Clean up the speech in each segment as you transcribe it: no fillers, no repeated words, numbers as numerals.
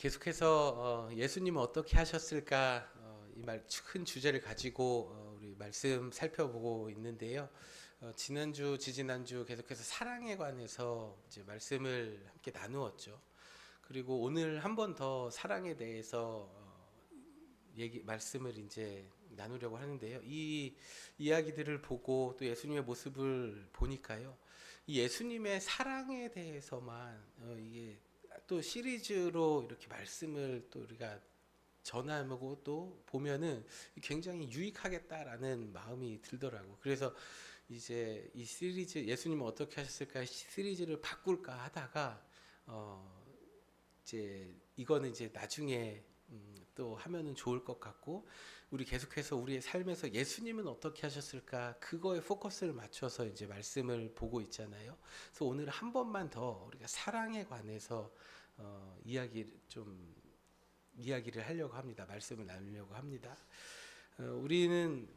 계속해서 예수님은 어떻게 하셨을까 이 큰 주제를 가지고 우리 말씀 살펴보고 있는데요. 지난주, 지지난주 계속해서 사랑에 관해서 이제 말씀을 함께 나누었죠. 그리고 오늘 한 번 더 사랑에 대해서 말씀을 이제 나누려고 하는데요. 이 이야기들을 보고 또 예수님의 모습을 보니까요. 이 예수님의 사랑에 대해서만 이게 또 시리즈로 이렇게 말씀을 또 우리가 전하고 또 보면은 굉장히 유익하겠다라는 마음이 들더라고. 그래서 이제 이 시리즈 예수님은 어떻게 하셨을까 시리즈를 바꿀까 하다가 이제 이거는 이제 나중에 또 하면은 좋을 것 같고, 우리 계속해서 우리의 삶에서 예수님은 어떻게 하셨을까 그거에 포커스를 맞춰서 이제 말씀을 보고 있잖아요. 그래서 오늘 한 번만 더 우리가 사랑에 관해서 이야기를 하려고 합니다. 말씀을 나누려고 합니다. 우리는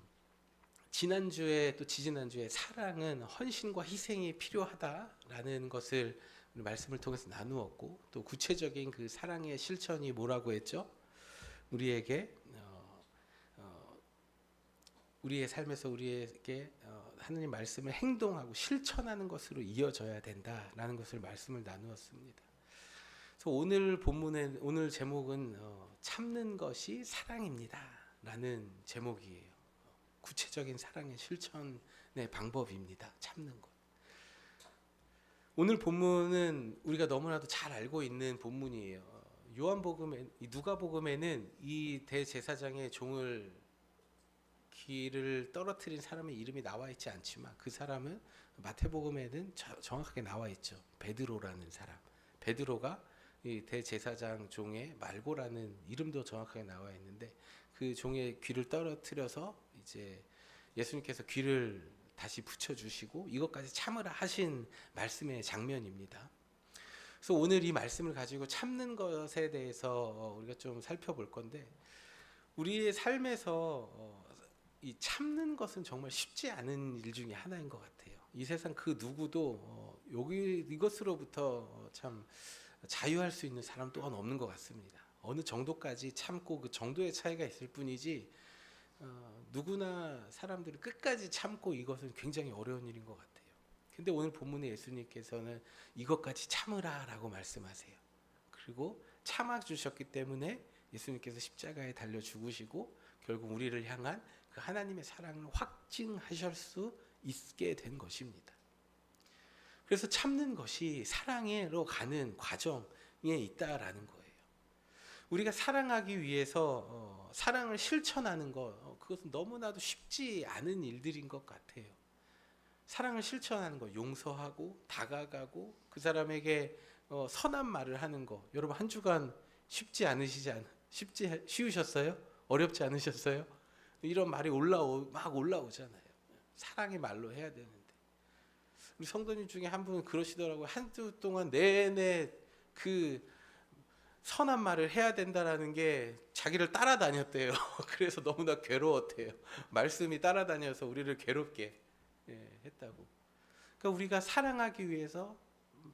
지난주에 또 지지난주에 사랑은 헌신과 희생이 필요하다라는 것을 말씀을 통해서 나누었고, 또 구체적인 그 사랑의 실천이 뭐라고 했죠? 우리에게 우리의 삶에서 우리에게 하나님 말씀을 행동하고 실천하는 것으로 이어져야 된다라는 것을 말씀을 나누었습니다. 그래서 오늘 제목은 참는 것이 사랑입니다라는 제목이에요. 구체적인 사랑의 실천의 방법입니다. 참는 것. 오늘 본문은 우리가 너무나도 잘 알고 있는 본문이에요. 누가복음에는 이 대제사장의 종을 길을 떨어뜨린 사람의 이름이 나와 있지 않지만 그 사람은 마태복음에는 정확하게 나와 있죠. 베드로라는 사람. 베드로가 이 대제사장 종의 말고라는 이름도 정확하게 나와 있는데, 그 종의 귀를 떨어뜨려서 이제 예수님께서 귀를 다시 붙여주시고 이것까지 참으라 하신 말씀의 장면입니다. 그래서 오늘 이 말씀을 가지고 참는 것에 대해서 우리가 좀 살펴볼 건데, 우리의 삶에서 이 참는 것은 정말 쉽지 않은 일 중에 하나인 것 같아요. 이 세상 그 누구도 이것으로부터 참 자유할 수 있는 사람 또한 없는 것 같습니다. 어느 정도까지 참고 그 정도의 차이가 있을 뿐이지 누구나 사람들이 끝까지 참고 이것은 굉장히 어려운 일인 것 같아요. 근데 오늘 본문에 예수님께서는 이것까지 참으라라고 말씀하세요. 그리고 참아주셨기 때문에 예수님께서 십자가에 달려 죽으시고 결국 우리를 향한 그 하나님의 사랑을 확증하실 수 있게 된 것입니다. 그래서 참는 것이 사랑으로 가는 과정에 있다라는 거예요. 우리가 사랑하기 위해서 사랑을 실천하는 것, 그것은 너무나도 쉽지 않은 일들인 것 같아요. 사랑을 실천하는 것, 용서하고 다가가고 그 사람에게 선한 말을 하는 것. 여러분 한 주간 쉬우셨어요? 어렵지 않으셨어요? 이런 말이 막 올라오잖아요. 사랑의 말로 해야 되는데. 우리 성도님 중에 한 분은 그러시더라고요. 한 주 동안 내내 그 선한 말을 해야 된다라는 게 자기를 따라다녔대요. 그래서 너무나 괴로웠대요. 말씀이 따라다녀서 우리를 괴롭게 했다고. 그러니까 우리가 사랑하기 위해서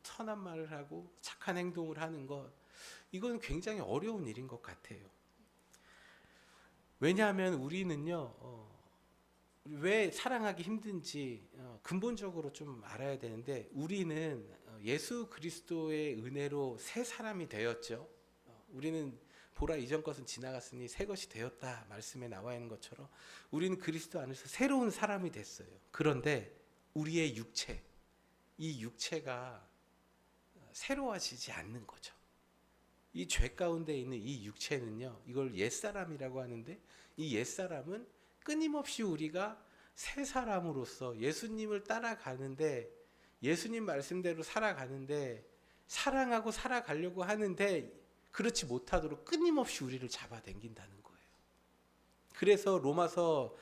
선한 말을 하고 착한 행동을 하는 것, 이건 굉장히 어려운 일인 것 같아요. 왜냐하면 우리는요, 왜 사랑하기 힘든지 근본적으로 좀 알아야 되는데, 우리는 예수 그리스도의 은혜로 새 사람이 되었죠. 우리는 보라 이전 것은 지나갔으니 새 것이 되었다 말씀에 나와 있는 것처럼 우리는 그리스도 안에서 새로운 사람이 됐어요. 그런데 우리의 이 육체가 새로워지지 않는 거죠. 이 죄 가운데 있는 이 육체는요, 이걸 옛사람이라고 하는데, 이 옛사람은 끊임없이 우리가 새 사람으로서 예수님을 따라가는데, 예수님 말씀대로 살아가는데, 사랑하고 살아가려고 하는데 그렇지 못하도록 끊임없이 우리를 잡아당긴다는 거예요. 그래서 로마서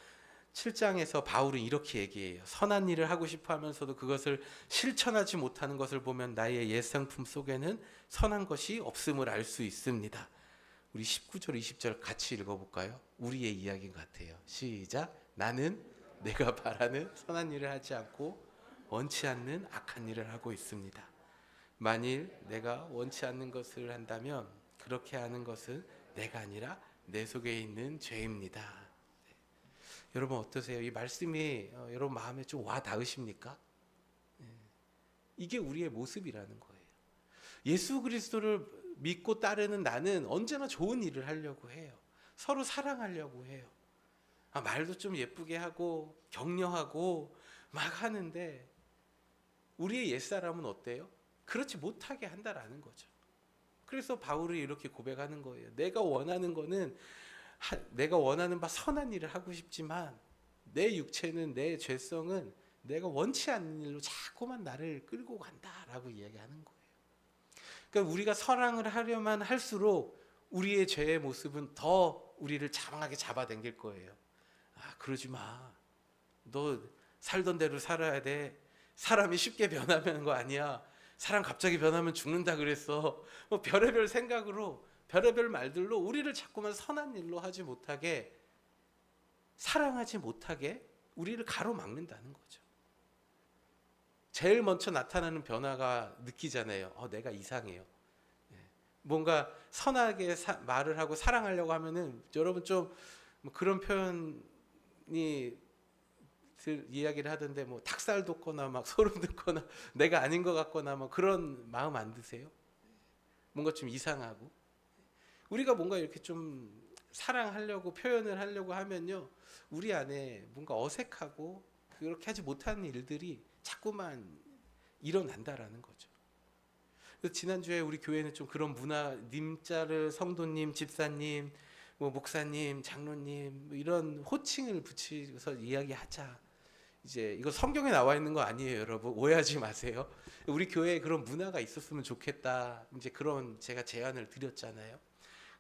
7장에서 바울은 이렇게 얘기해요. 선한 일을 하고 싶어 하면서도 그것을 실천하지 못하는 것을 보면 나의 옛상품 속에는 선한 것이 없음을 알 수 있습니다. 우리 19절 20절 같이 읽어볼까요? 우리의 이야기인 것 같아요. 시작. 나는 내가 바라는 선한 일을 하지 않고 원치 않는 악한 일을 하고 있습니다. 만일 내가 원치 않는 것을 한다면 그렇게 하는 것은 내가 아니라 내 속에 있는 죄입니다. 네. 여러분 어떠세요? 이 말씀이 여러분 마음에 좀 와 닿으십니까? 네. 이게 우리의 모습이라는 거예요. 예수 그리스도를 믿고 따르는 나는 언제나 좋은 일을 하려고 해요. 서로 사랑하려고 해요. 말도 좀 예쁘게 하고 격려하고 막 하는데 우리의 옛사람은 어때요? 그렇지 못하게 한다라는 거죠. 그래서 바울이 이렇게 고백하는 거예요. 내가 원하는 거는 내가 원하는 바 선한 일을 하고 싶지만 내 육체는, 내 죄성은 내가 원치 않는 일로 자꾸만 나를 끌고 간다라고 이야기하는 거예요. 그러니까 우리가 사랑을 하려면 할수록 우리의 죄의 모습은 더 우리를 장하게 잡아당길 거예요. 그러지 마. 너 살던 대로 살아야 돼. 사람이 쉽게 변하는 거 아니야. 사람 갑자기 변하면 죽는다 그랬어. 뭐 별의별 생각으로, 별의별 말들로 우리를 자꾸만 선한 일로 하지 못하게, 사랑하지 못하게 우리를 가로막는다는 거죠. 제일 먼저 나타나는 변화가 느끼잖아요. 내가 이상해요. 뭔가 선하게 말을 하고 사랑하려고 하면은 여러분 좀 뭐 그런 표현이 이야기를 하던데 뭐 닭살 돋거나 막 소름 돋거나 내가 아닌 것 같거나 뭐 그런 마음 안 드세요? 뭔가 좀 이상하고 우리가 뭔가 이렇게 좀 사랑하려고 표현을 하려고 하면요 우리 안에 뭔가 어색하고 그렇게 하지 못하는 일들이 자꾸만 일어난다라는 거죠. 그래서 지난주에 우리 교회는 좀 그런 문화, 님자를 성도님, 집사님, 뭐 목사님, 장로님 뭐 이런 호칭을 붙여서 이야기하자. 이제 이거 성경에 나와 있는 거 아니에요, 여러분. 오해하지 마세요. 우리 교회에 그런 문화가 있었으면 좋겠다. 이제 그런 제가 제안을 드렸잖아요.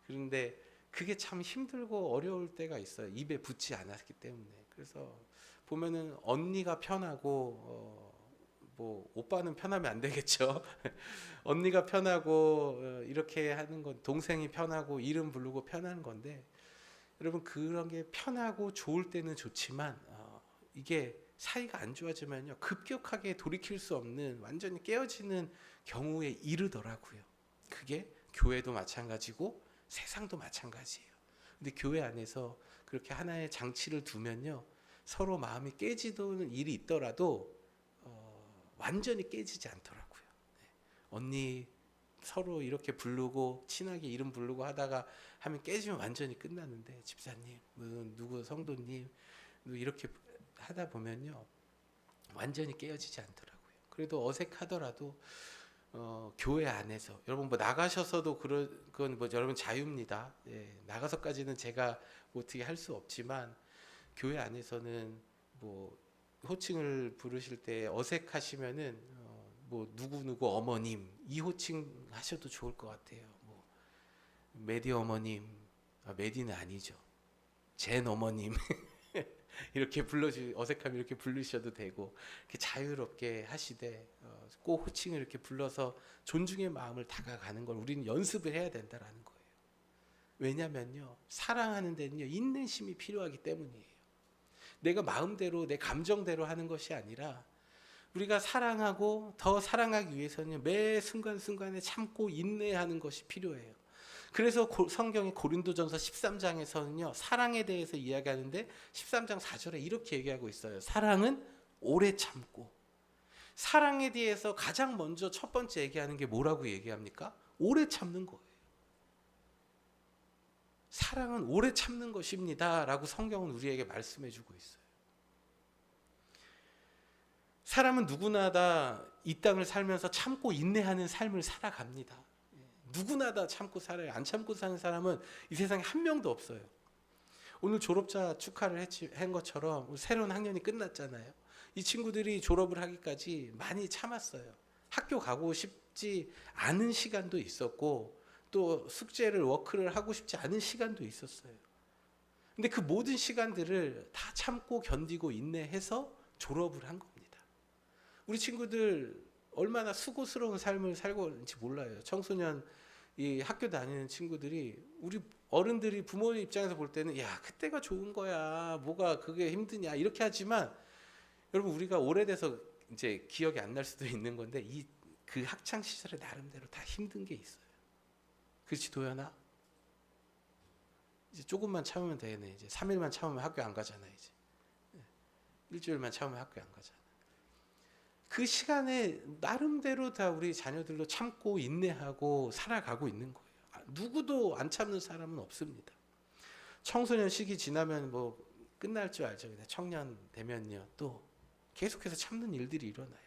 그런데 그게 참 힘들고 어려울 때가 있어요. 입에 붙지 않았기 때문에. 그래서 보면은 언니가 편하고 뭐 오빠는 편하면 안 되겠죠. 언니가 편하고 이렇게 하는 건 동생이 편하고 이름 부르고 편한 건데 여러분 그런 게 편하고 좋을 때는 좋지만 이게 사이가 안 좋아지면요 급격하게 돌이킬 수 없는 완전히 깨어지는 경우에 이르더라고요. 그게 교회도 마찬가지고 세상도 마찬가지예요. 근데 교회 안에서 그렇게 하나의 장치를 두면요 서로 마음이 깨지는 일이 있더라도 완전히 깨지지 않더라고요. 언니 서로 이렇게 부르고 친하게 이름 부르고 하다가 하면 깨지면 완전히 끝나는데 집사님, 누구 성도님 이렇게 하다 보면요 완전히 깨어지지 않더라고요. 그래도 어색하더라도 교회 안에서 여러분 뭐 나가셔서도 그건 뭐 여러분 자유입니다. 나가서까지는 제가 뭐 어떻게 할 수 없지만 교회 안에서는 뭐 호칭을 부르실 때 어색하시면은 뭐 누구 어머님 이 호칭 하셔도 좋을 것 같아요. 뭐 메디 어머님, 메디는 아니죠. 젠 어머님 이렇게 어색하면 이렇게 부르셔도 되고 이렇게 자유롭게 하시되 꼭 호칭을 이렇게 불러서 존중의 마음을 다가가는 걸 우리는 연습을 해야 된다라는 거예요. 왜냐면요 사랑하는 데는요 인내심이 필요하기 때문이에요. 내가 마음대로 내 감정대로 하는 것이 아니라 우리가 사랑하고 더 사랑하기 위해서는 매 순간순간에 참고 인내하는 것이 필요해요. 그래서 성경의 고린도전서 13장에서는요 사랑에 대해서 이야기하는데 13장 4절에 이렇게 얘기하고 있어요. 사랑은 오래 참고. 사랑에 대해서 가장 먼저 첫 번째 얘기하는 게 뭐라고 얘기합니까? 오래 참는 거예요. 사랑은 오래 참는 것입니다 라고 성경은 우리에게 말씀해 주고 있어요. 사람은 누구나 다 이 땅을 살면서 참고 인내하는 삶을 살아갑니다. 누구나 다 참고 살아요. 안 참고 사는 사람은 이 세상에 한 명도 없어요. 오늘 졸업자 축하를 한 것처럼 새로운 학년이 끝났잖아요. 이 친구들이 졸업을 하기까지 많이 참았어요. 학교 가고 싶지 않은 시간도 있었고 또 숙제를 워크를 하고 싶지 않은 시간도 있었어요. 근데 그 모든 시간들을 다 참고 견디고 인내해서 졸업을 한 겁니다. 우리 친구들 얼마나 수고스러운 삶을 살고 있는지 몰라요. 청소년 이 학교 다니는 친구들이 우리 어른들이 부모님 입장에서 볼 때는 야 그때가 좋은 거야 뭐가 그게 힘드냐 이렇게 하지만 여러분 우리가 오래돼서 이제 기억이 안 날 수도 있는 건데 그 학창 시절에 나름대로 다 힘든 게 있어요. 그렇지 도연아? 이제 조금만 참으면 되네. 이제 3일만 참으면 학교 안 가잖아. 이제 일주일만 참으면 학교 안 가잖아. 그 시간에 나름대로 다 우리 자녀들도 참고 인내하고 살아가고 있는 거예요. 누구도 안 참는 사람은 없습니다. 청소년 시기 지나면 뭐 끝날 줄 알죠. 근데 청년 되면요 또 계속해서 참는 일들이 일어나요.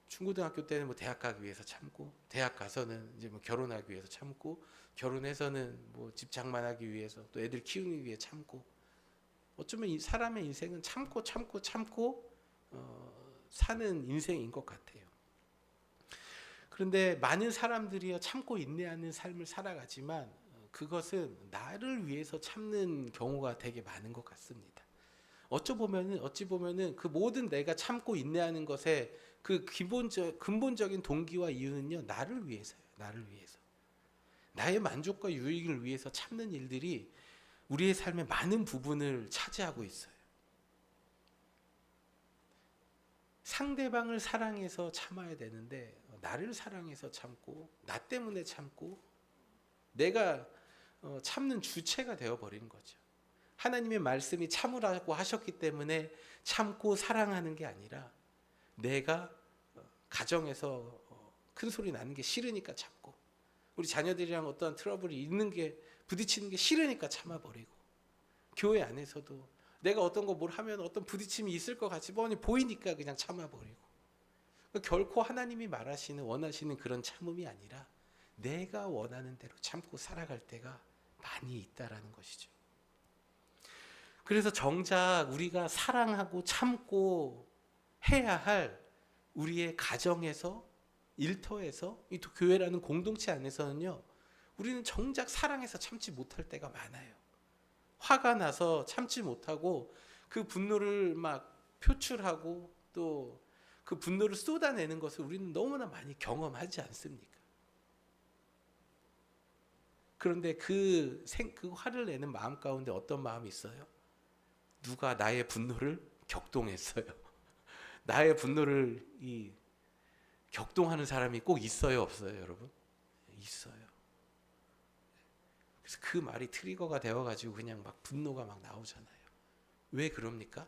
중고등학교 때는 뭐 대학 가기 위해서 참고, 대학 가서는 이제 뭐 결혼하기 위해서 참고, 결혼해서는 뭐 집 장만하기 위해서, 또 애들 키우기 위해 참고. 어쩌면 이 사람의 인생은 참고 사는 인생인 것 같아요. 그런데 많은 사람들이요 참고 인내하는 삶을 살아가지만 그것은 나를 위해서 참는 경우가 되게 많은 것 같습니다. 어찌 보면은 그 모든 내가 참고 인내하는 것에 그 근본적인 동기와 이유는요 나를 위해서예요. 나를 위해서. 나의 만족과 유익을 위해서 참는 일들이 우리의 삶의 많은 부분을 차지하고 있어요. 상대방을 사랑해서 참아야 되는데 나를 사랑해서 참고, 나 때문에 참고, 내가 참는 주체가 되어버리는 거죠. 하나님의 말씀이 참으라고 하셨기 때문에 참고 사랑하는 게 아니라 내가 가정에서 큰 소리 나는 게 싫으니까 참고, 우리 자녀들이랑 어떠한 트러블이 있는 게 부딪히는 게 싫으니까 참아버리고, 교회 안에서도 내가 어떤 거 뭘 하면 어떤 부딪힘이 있을 것 같이 뻔히 보이니까 그냥 참아버리고, 결코 하나님이 말하시는 원하시는 그런 참음이 아니라 내가 원하는 대로 참고 살아갈 때가 많이 있다라는 것이죠. 그래서 정작 우리가 사랑하고 참고 해야 할 우리의 가정에서, 일터에서, 이 교회라는 공동체 안에서는요 우리는 정작 사랑해서 참지 못할 때가 많아요. 화가 나서 참지 못하고 그 분노를 막 표출하고 또 그 분노를 쏟아내는 것을 우리는 너무나 많이 경험하지 않습니까? 그런데 그 화를 내는 마음 가운데 어떤 마음이 있어요? 누가 나의 분노를 격동했어요. 나의 분노를 격동하는 사람이 꼭 있어요, 없어요, 여러분? 있어요. 그래서 그 말이 트리거가 되어가지고 그냥 막 분노가 막 나오잖아요. 왜 그럽니까?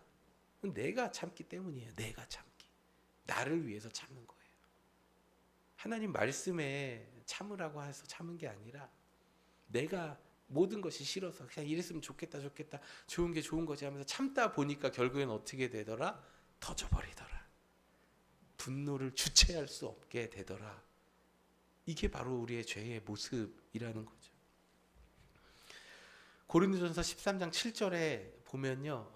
내가 참기 때문이에요. 내가 참기. 나를 위해서 참는 거예요. 하나님 말씀에 참으라고 해서 참은 게 아니라 내가 모든 것이 싫어서 그냥 이랬으면 좋겠다 좋은 게 좋은 거지 하면서 참다 보니까 결국엔 어떻게 되더라? 터져버리더라. 분노를 주체할 수 없게 되더라. 이게 바로 우리의 죄의 모습이라는 거죠. 고린도전서 13장 7절에 보면요,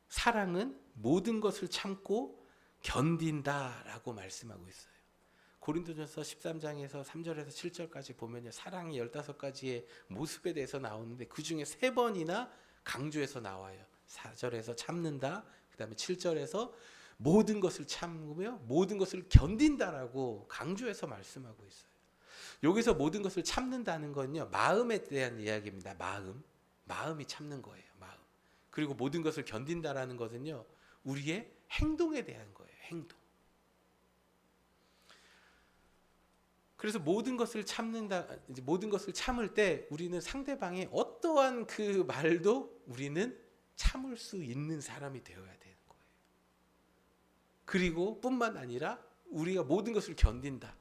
사랑은 모든 것을 참고 견딘다라고 말씀하고 있어요. 고린도전서 13장에서 3절에서 7절까지 보면요, 사랑이 15가지의 모습에 대해서 나오는데 그 중에 3번이나 강조해서 나와요. 4절에서 참는다, 그 다음에 7절에서 모든 것을 참으며 모든 것을 견딘다라고 강조해서 말씀하고 있어요. 여기서 모든 것을 참는다는 건요, 마음에 대한 이야기입니다. 마음이 참는 거예요. 마음. 그리고 모든 것을 견딘다라는 것은요, 우리의 행동에 대한 거예요. 행동. 그래서 모든 것을 참을 때 우리는 상대방의 어떠한 그 말도 우리는 참을 수 있는 사람이 되어야 되는 거예요. 그리고 뿐만 아니라 우리가 모든 것을 견딘다.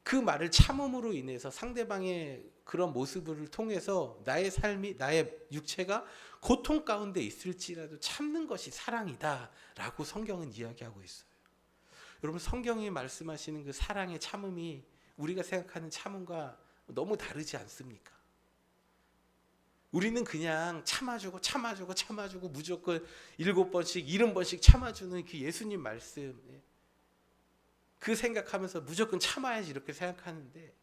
그 말을 참음으로 인해서 상대방의 그런 모습을 통해서 나의 삶이, 나의 육체가 고통 가운데 있을지라도 참는 것이 사랑이다라고 성경은 이야기하고 있어요. 여러분, 성경이 말씀하시는 그 사랑의 참음이 우리가 생각하는 참음과 너무 다르지 않습니까? 우리는 그냥 참아주고 무조건 7번씩 70번씩 참아주는 그 예수님 말씀, 그 생각하면서 무조건 참아야지 이렇게 생각하는데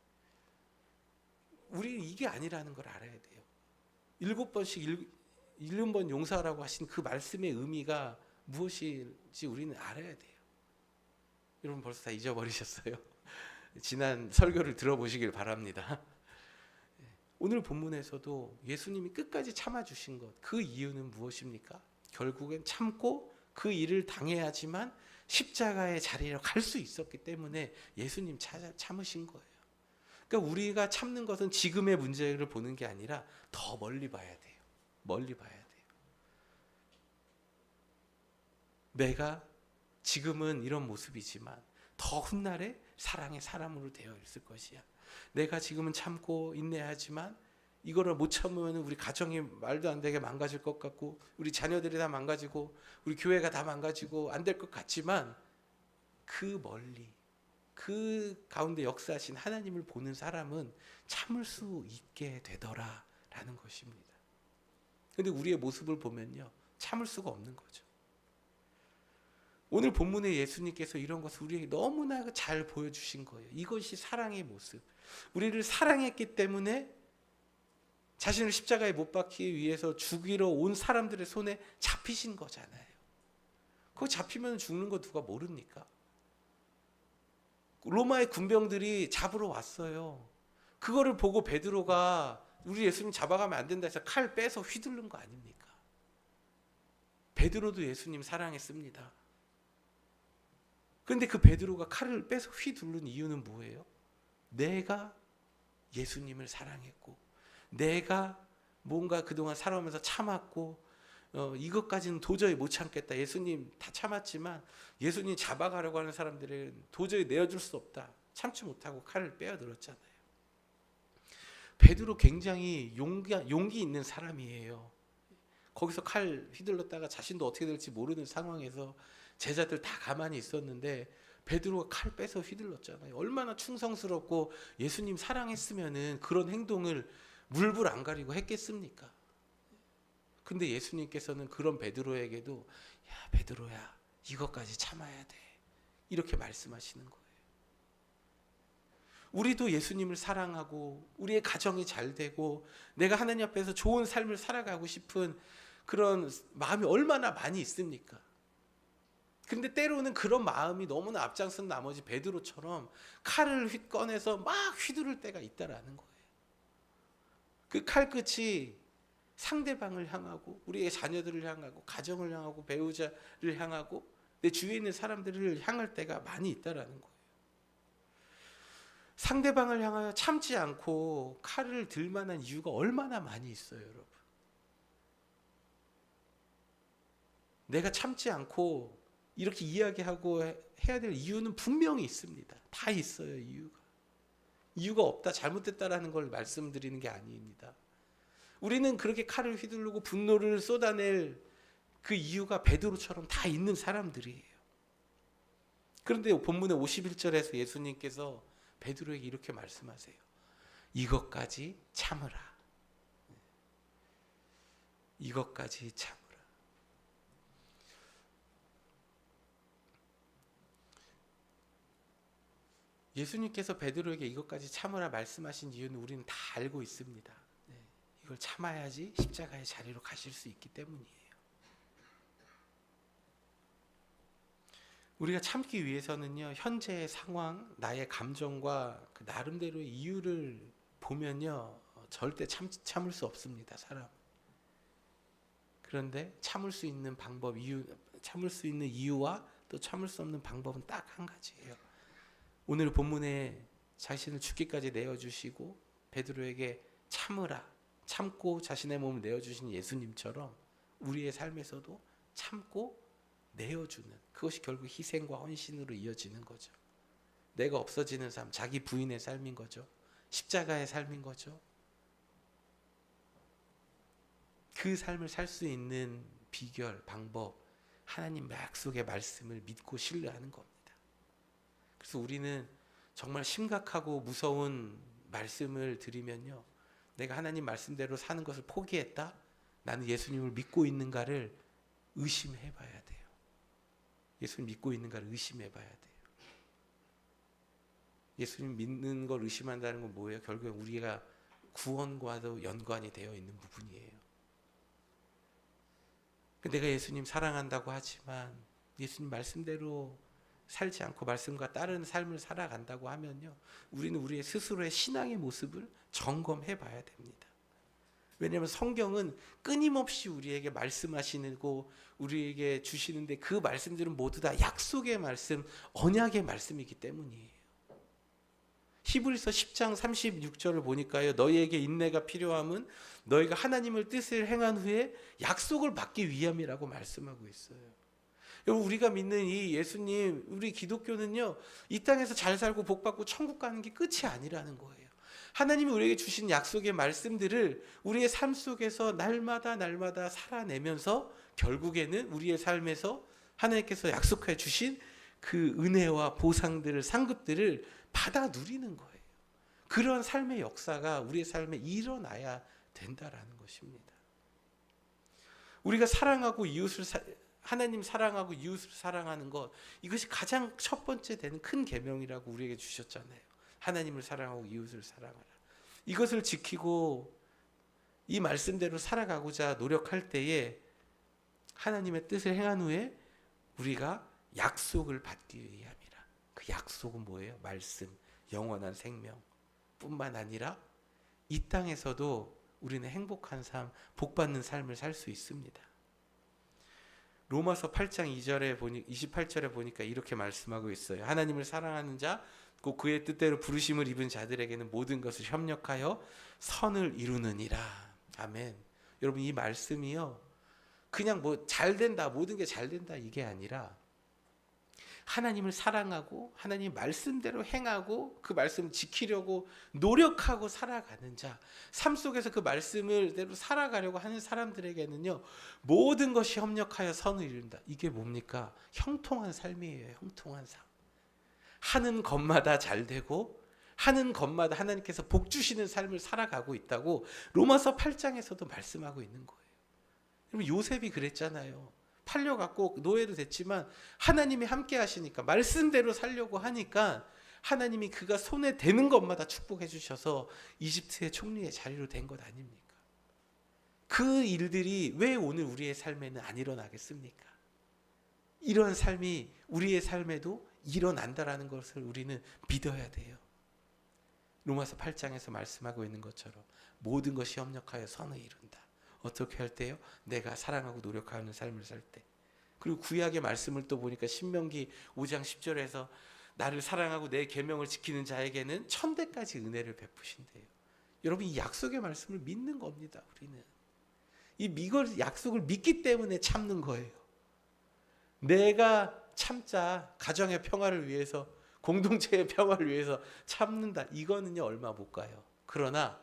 우리는 이게 아니라는 걸 알아야 돼요. 7번씩 70번 용서하라고 하신 그 말씀의 의미가 무엇인지 우리는 알아야 돼요. 여러분 벌써 다 잊어버리셨어요? 지난 설교를 들어보시길 바랍니다. 오늘 본문에서도 예수님이 끝까지 참아주신 것, 그 이유는 무엇입니까? 결국엔 참고 그 일을 당해야지만 십자가의 자리로 갈 수 있었기 때문에 예수님 참으신 거예요. 그러니까 우리가 참는 것은 지금의 문제를 보는 게 아니라 더 멀리 봐야 돼요. 멀리 봐야 돼요. 내가 지금은 이런 모습이지만 더 훗날에 사랑의 사람으로 되어 있을 것이야. 내가 지금은 참고 인내하지만 이거를 못 참으면 우리 가정이 말도 안 되게 망가질 것 같고, 우리 자녀들이 다 망가지고, 우리 교회가 다 망가지고 안 될 것 같지만, 그 멀리 그 가운데 역사하신 하나님을 보는 사람은 참을 수 있게 되더라라는 것입니다. 그런데 우리의 모습을 보면요, 참을 수가 없는 거죠. 오늘 본문에 예수님께서 이런 것을 우리에게 너무나 잘 보여주신 거예요. 이것이 사랑의 모습. 우리를 사랑했기 때문에 자신을 십자가에 못 박기 위해서 죽이러 온 사람들의 손에 잡히신 거잖아요. 그거 잡히면 죽는 거 누가 모릅니까? 로마의 군병들이 잡으러 왔어요. 그거를 보고 베드로가 우리 예수님 잡아가면 안 된다 해서 칼 빼서 휘두른 거 아닙니까? 베드로도 예수님 사랑했습니다. 그런데 그 베드로가 칼을 빼서 휘두른 이유는 뭐예요? 내가 예수님을 사랑했고, 내가 뭔가 그동안 살아오면서 참았고, 이것까지는 도저히 못 참겠다. 예수님 다 참았지만 예수님 잡아가려고 하는 사람들은 도저히 내어줄 수 없다. 참지 못하고 칼을 빼어들었잖아요. 베드로 굉장히 용기 있는 사람이에요. 거기서 칼 휘둘렀다가 자신도 어떻게 될지 모르는 상황에서 제자들 다 가만히 있었는데 베드로가 칼 빼서 휘둘렀잖아요. 얼마나 충성스럽고 예수님 사랑했으면은 그런 행동을 물불 안 가리고 했겠습니까? 근데 예수님께서는 그런 베드로에게도 야, 베드로야, 이것까지 참아야 돼. 이렇게 말씀하시는 거예요. 우리도 예수님을 사랑하고 우리의 가정이 잘 되고 내가 하나님 앞에서 좋은 삶을 살아가고 싶은 그런 마음이 얼마나 많이 있습니까? 근데 때로는 그런 마음이 너무나 앞장선 나머지 베드로처럼 칼을 꺼내서 막 휘두를 때가 있다라는 거예요. 그 칼끝이 상대방을 향하고 우리의 자녀들을 향하고 가정을 향하고 배우자를 향하고 내 주위에 있는 사람들을 향할 때가 많이 있다라는 거예요. 상대방을 향하여 참지 않고 칼을 들 만한 이유가 얼마나 많이 있어요, 여러분. 내가 참지 않고 이렇게 이야기하고 해야 될 이유는 분명히 있습니다. 다 있어요, 이유가 없다, 잘못됐다라는 걸 말씀드리는 게 아닙니다. 우리는 그렇게 칼을 휘두르고 분노를 쏟아낼 그 이유가 베드로처럼 다 있는 사람들이에요. 그런데 본문의 51절에서 예수님께서 베드로에게 이렇게 말씀하세요. 이것까지 참으라. 이것까지 참으라. 예수님께서 베드로에게 이것까지 참으라 말씀하신 이유는 우리는 다 알고 있습니다. 이걸 참아야지 십자가의 자리로 가실 수 있기 때문이에요. 우리가 참기 위해서는요, 현재의 상황, 나의 감정과 그 나름대로의 이유를 보면요, 절대 참을 수 없습니다, 사람. 그런데 참을 수 있는 방법, 참을 수 있는 이유와 또 참을 수 없는 방법은 딱 한 가지예요. 오늘 본문에 자신을 죽기까지 내어주시고 베드로에게 참으라, 참고 자신의 몸을 내어주신 예수님처럼 우리의 삶에서도 참고 내어주는, 그것이 결국 희생과 헌신으로 이어지는 거죠. 내가 없어지는 삶, 자기 부인의 삶인 거죠. 십자가의 삶인 거죠. 그 삶을 살 수 있는 비결, 방법, 하나님 약속의 말씀을 믿고 신뢰하는 겁니다. 그래서 우리는 정말 심각하고 무서운 말씀을 드리면요, 내가 하나님 말씀대로 사는 것을 포기했다? 나는 예수님을 믿고 있는가를 의심해 봐야 돼요. 예수님 믿고 있는가를 의심해 봐야 돼요. 예수님 믿는 걸 의심한다는 건 뭐예요? 결국엔 우리가 구원과도 연관이 되어 있는 부분이에요. 내가 예수님 사랑한다고 하지만 예수님 말씀대로 살지 않고 말씀과 다른 삶을 살아간다고 하면요, 우리는 우리의 스스로의 신앙의 모습을 점검해 봐야 됩니다. 왜냐하면 성경은 끊임없이 우리에게 말씀하시고 우리에게 주시는데 그 말씀들은 모두 다 약속의 말씀, 언약의 말씀이기 때문이에요. 히브리서 10장 36절을 보니까요. 너희에게 인내가 필요함은 너희가 하나님을 뜻을 행한 후에 약속을 받기 위함이라고 말씀하고 있어요. 여러분, 우리가 믿는 이 예수님, 우리 기독교는요, 이 땅에서 잘 살고 복 받고 천국 가는 게 끝이 아니라는 거예요. 하나님이 우리에게 주신 약속의 말씀들을 우리의 삶 속에서 날마다 살아내면서 결국에는 우리의 삶에서 하나님께서 약속해 주신 그 은혜와 보상들을, 상급들을 받아 누리는 거예요. 그런 삶의 역사가 우리의 삶에 일어나야 된다라는 것입니다. 우리가 사랑하고 하나님 사랑하고 이웃을 사랑하는 것, 이것이 가장 첫 번째 되는 큰 계명이라고 우리에게 주셨잖아요. 하나님을 사랑하고 이웃을 사랑하라. 이것을 지키고 이 말씀대로 살아가고자 노력할 때에 하나님의 뜻을 행한 후에 우리가 약속을 받기 위함이라. 그 약속은 뭐예요? 말씀, 영원한 생명 뿐만 아니라 이 땅에서도 우리는 행복한 삶, 복받는 삶을 살 수 있습니다. 로마서 8장 28절에 보니까 이렇게 말씀하고 있어요. 하나님을 사랑하는 자, 곧 그의 뜻대로 부르심을 입은 자들에게는 모든 것을 협력하여 선을 이루느니라. 아멘. 여러분, 이 말씀이요, 그냥 뭐 잘 된다, 모든 게 잘 된다 이게 아니라 하나님을 사랑하고 하나님 말씀대로 행하고 그 말씀을 지키려고 노력하고 살아가는 자, 삶 속에서 그 말씀을 대로 살아가려고 하는 사람들에게는요, 모든 것이 협력하여 선을 이룬다. 이게 뭡니까? 형통한 삶이에요. 형통한 삶. 하는 것마다 잘 되고 하는 것마다 하나님께서 복 주시는 삶을 살아가고 있다고 로마서 8장에서도 말씀하고 있는 거예요. 여러분, 요셉이 그랬잖아요. 팔려갖고 노예도 됐지만 하나님이 함께 하시니까, 말씀대로 살려고 하니까 하나님이 그가 손에 대는 것마다 축복해 주셔서 이집트의 총리의 자리로 된 것 아닙니까? 그 일들이 왜 오늘 우리의 삶에는 안 일어나겠습니까? 이런 삶이 우리의 삶에도 일어난다라는 것을 우리는 믿어야 돼요. 로마서 8장에서 말씀하고 있는 것처럼 모든 것이 협력하여 선을 이룬다. 어떻게 할 때요? 내가 사랑하고 노력하는 삶을 살 때. 그리고 구약의 말씀을 또 보니까 신명기 5장 10절에서 나를 사랑하고 내 계명을 지키는 자에게는 천대까지 은혜를 베푸신대요. 여러분, 이 약속의 말씀을 믿는 겁니다. 우리는 이걸 약속을 믿기 때문에 참는 거예요. 내가 참자, 가정의 평화를 위해서, 공동체의 평화를 위해서 참는다. 이거는요, 얼마 못 가요. 그러나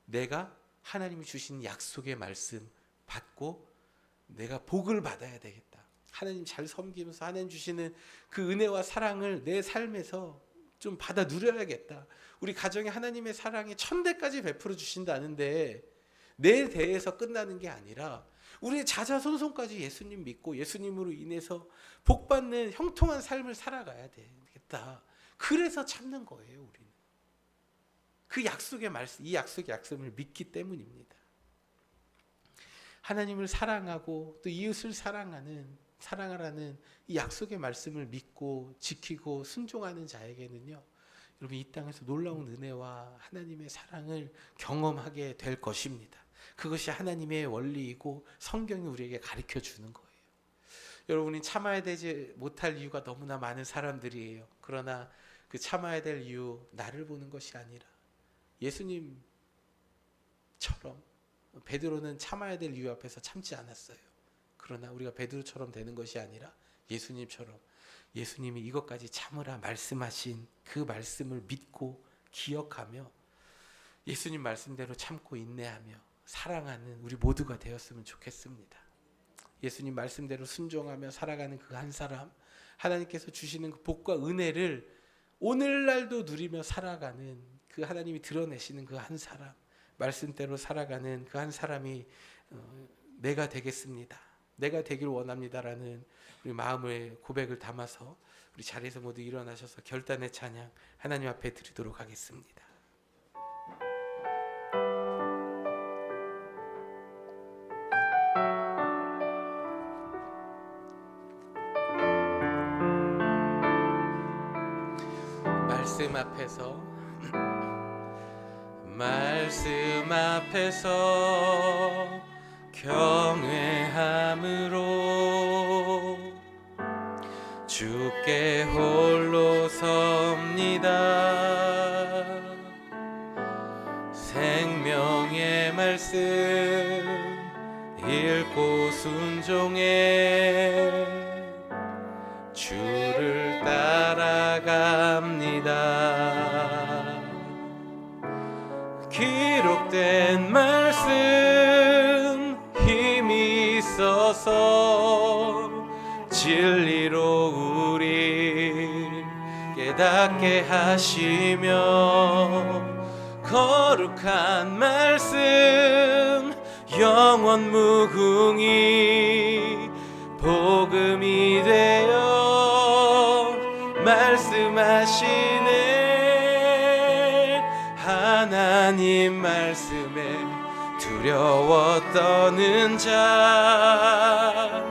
내가 하나님이 주신 약속의 말씀 받고 내가 복을 받아야 되겠다. 하나님 잘 섬기면서 하나님 주시는 그 은혜와 사랑을 내 삶에서 좀 받아 누려야겠다. 우리 가정에 하나님의 사랑이 천대까지 베풀어 주신다는데 내 대에서 끝나는 게 아니라 우리의 자자손손까지 예수님 믿고 예수님으로 인해서 복받는 형통한 삶을 살아가야 되겠다. 그래서 참는 거예요, 우리는. 그 약속의 말씀, 이 약속의 약속을 믿기 때문입니다. 하나님을 사랑하고 또 이웃을 사랑하라는 이 약속의 말씀을 믿고 지키고 순종하는 자에게는요, 여러분, 이 땅에서 놀라운 은혜와 하나님의 사랑을 경험하게 될 것입니다. 그것이 하나님의 원리이고 성경이 우리에게 가르쳐 주는 거예요. 여러분이 참아야 되지 못할 이유가 너무나 많은 사람들이에요. 그러나 그 참아야 될 이유, 나를 보는 것이 아니라 예수님처럼 베드로는 참아야 될 이유 앞에서 참지 않았어요. 그러나 우리가 베드로처럼 되는 것이 아니라 예수님처럼, 예수님이 이것까지 참으라 말씀하신 그 말씀을 믿고 기억하며 예수님 말씀대로 참고 인내하며 사랑하는 우리 모두가 되었으면 좋겠습니다. 예수님 말씀대로 순종하며 살아가는 그 한 사람, 하나님께서 주시는 그 복과 은혜를 오늘날도 누리며 살아가는 그 하나님이 드러내시는 그 한 사람, 말씀대로 살아가는 그 한 사람이 내가 되겠습니다. 내가 되길 원합니다라는 우리 마음의 고백을 담아서 우리 자리에서 모두 일어나셔서 결단의 찬양 하나님 앞에 드리도록 하겠습니다. 말씀 앞에서 경외함으로 주께 홀로 섭니다. 생명의 말씀 읽고 순종해 주를 따라갑니다. 기록된 말씀 힘이 있어서 진리로 우리 깨닫게 하시며 거룩한 말씀 영원 무궁히 복음이 되어 말씀하시네. 하나님 말씀에 두려워 떠는 자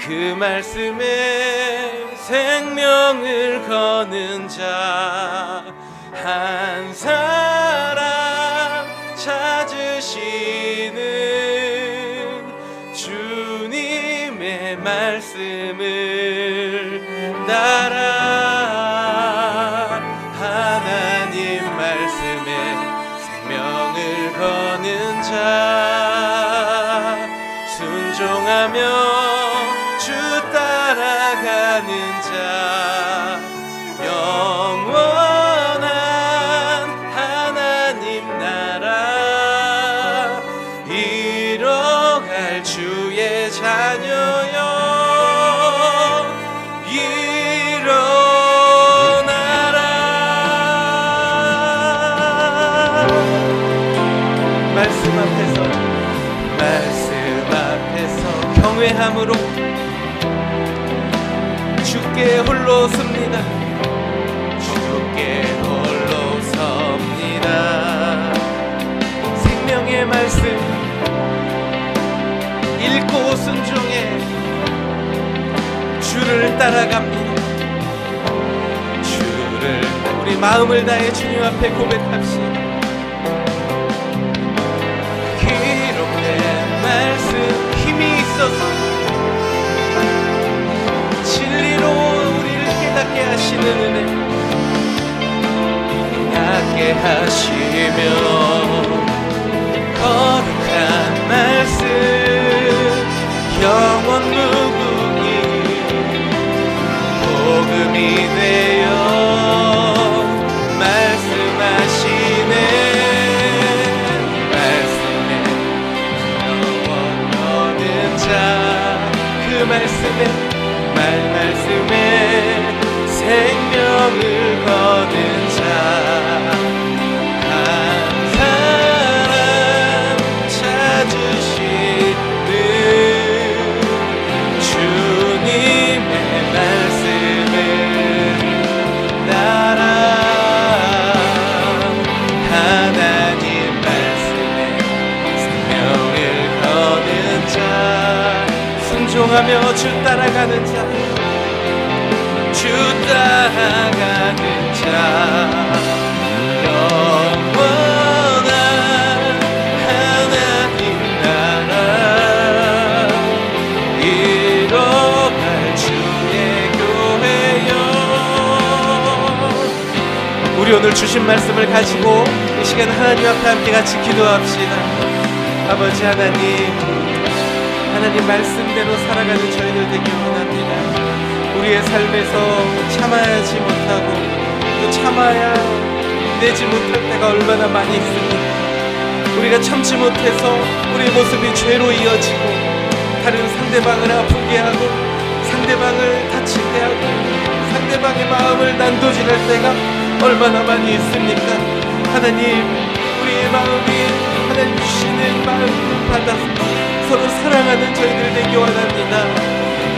그 말씀에 생명을 거는 자 한 사람 찾으시는 주님의 말씀을 따라 하나님 말씀에 생명을 거는 자 순종하며 주 따라가는 자 영원한 하나님 나라 이뤄갈 주의 자녀여 일어나라. 말씀 앞에서 경외함으로 주께 홀로 섭니다. 주께 홀로 섭니다. 생명의 말씀 읽고 순종해 주를 따라갑니다. 주를 우리 마음을 다해 주님 앞에 고백합시다. 기록된 말씀 힘이 있어서 진리로 우리를 깨닫게 하시는 은혜 깨닫게 하시며 거룩한 말씀 영원 무궁히 복음이 되어 말씀하시네. 말씀에 영원 거는 자 그 말씀에 말씀에 생명을 거는 자 한 사람 찾으시는 주님의 말씀을 따라 하나님 말씀에 생명을 거는 자 순종하며 주 따라가는 자 주 따라가는 자 영원한 하나님 나라 이뤄갈 주의 교회여. 우리 오늘 주신 말씀을 가지고 이 시간 하나님 앞에 함께 같이 기도합시다. 아버지 하나님 말씀대로 살아가는 저희들 되기 원합니다. 우리의 삶에서 참아야지 못하고 또 참아야 내지 못할 때가 얼마나 많이 있습니까? 우리가 참지 못해서 우리의 모습이 죄로 이어지고 다른 상대방을 아프게 하고 상대방을 다치게 하고 상대방의 마음을 난도질할 때가 얼마나 많이 있습니까? 하나님 우리의 마음이 하나님 주시는 마음을 받아서 서로 사랑하는 저희들 되기 원합니다.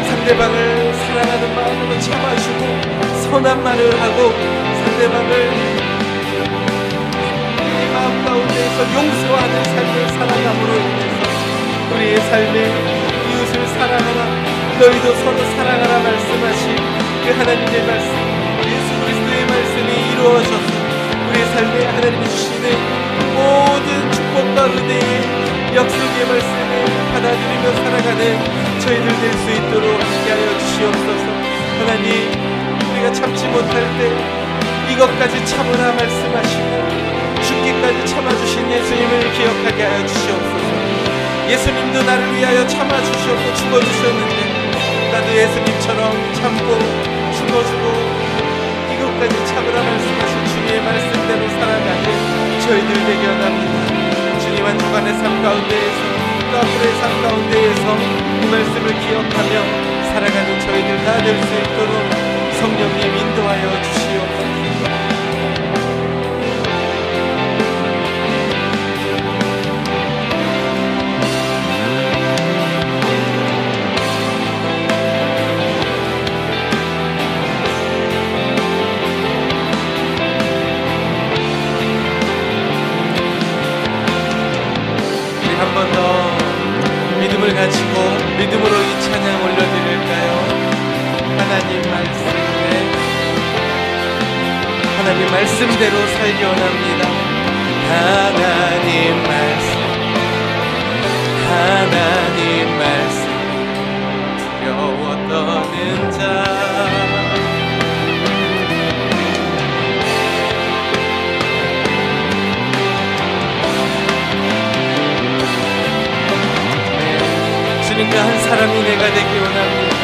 상대방을 사랑하는 마음으로 참아주고 선한 말을 하고 상대방을 우리의 마음 가운데에서 용서하는 삶을 살아감으로 인해서 우리의 삶에 이웃을 사랑하라 너희도 서로 사랑하라 말씀하신 그 하나님의 말씀 예수 그리스도의 말씀이 이루어져서 우리의 삶에 하나님이 주시는 모든 축복과 은혜의 약속의 말씀을 받아들이며 살아가는 저희들 될 수 있도록 함께하여 주시옵소서. 하나님 우리가 참지 못할 때 이것까지 참으라 말씀하시고 죽기까지 참아주신 예수님을 예수님도 나를 위하여 참아주셨고 죽어주셨는데 나도 예수님처럼 참고 죽어주고 이것까지 참으라 말씀하신 주님의 말씀대로 살아가는 저희들 되게 원합니다. 주님 한 주간의 삶 가운데에서 또 앞으로의 삶 가운데에서 이 말씀을 기억하며 살아가는 저희들 다 될 수 있도록 성령님 인도하여 주시옵소서. 한 번 더 믿음을 가지고 믿음으로 이 찬양 올려드릴까요? 하나님 말씀대로 살기 원합니다. 하나님 말씀 두려워 떠는 자 주님과 한 사람이 내가 되기 원합니다.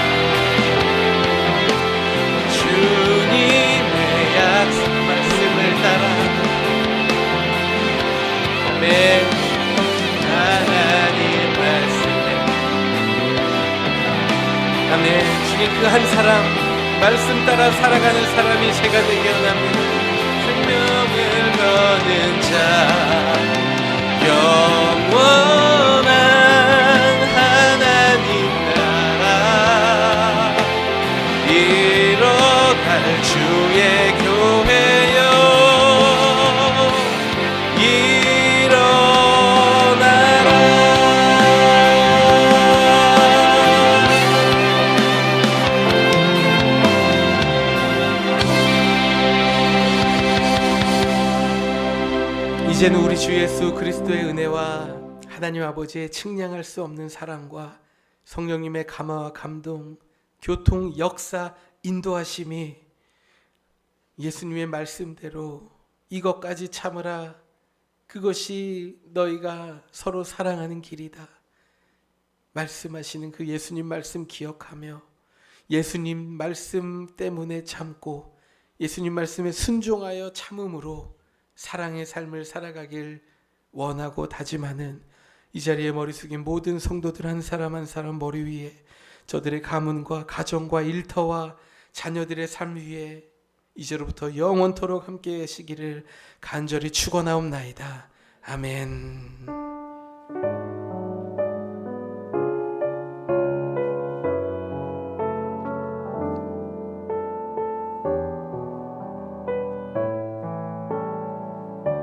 주님의 약속 말씀을 따라 아멘. 하나님 말씀에 아멘. 주님 그 한 사람 말씀 따라 살아가는 사람이 제가 되기 원합니다. 생명을 거는 자 영원한 주의 교회여 일어나라. 이제는 우리 주 예수 그리스도의 은혜와 하나님 아버지의 측량할 수 없는 사랑과 성령님의 감화와 감동, 교통, 역사, 인도하심이 예수님의 말씀대로 이것까지 참으라. 그것이 너희가 서로 사랑하는 길이다. 말씀하시는 그 예수님 말씀 기억하며 예수님 말씀 때문에 참고 예수님 말씀에 순종하여 참음으로 사랑의 삶을 살아가길 원하고 다짐하는 이 자리에 머리 숙인 모든 성도들 한 사람 한 사람 머리 위에 저들의 가문과 가정과 일터와 자녀들의 삶 위에 이제로부터 영원토록 함께 하시기를 간절히 축원하옵나이다. 아멘.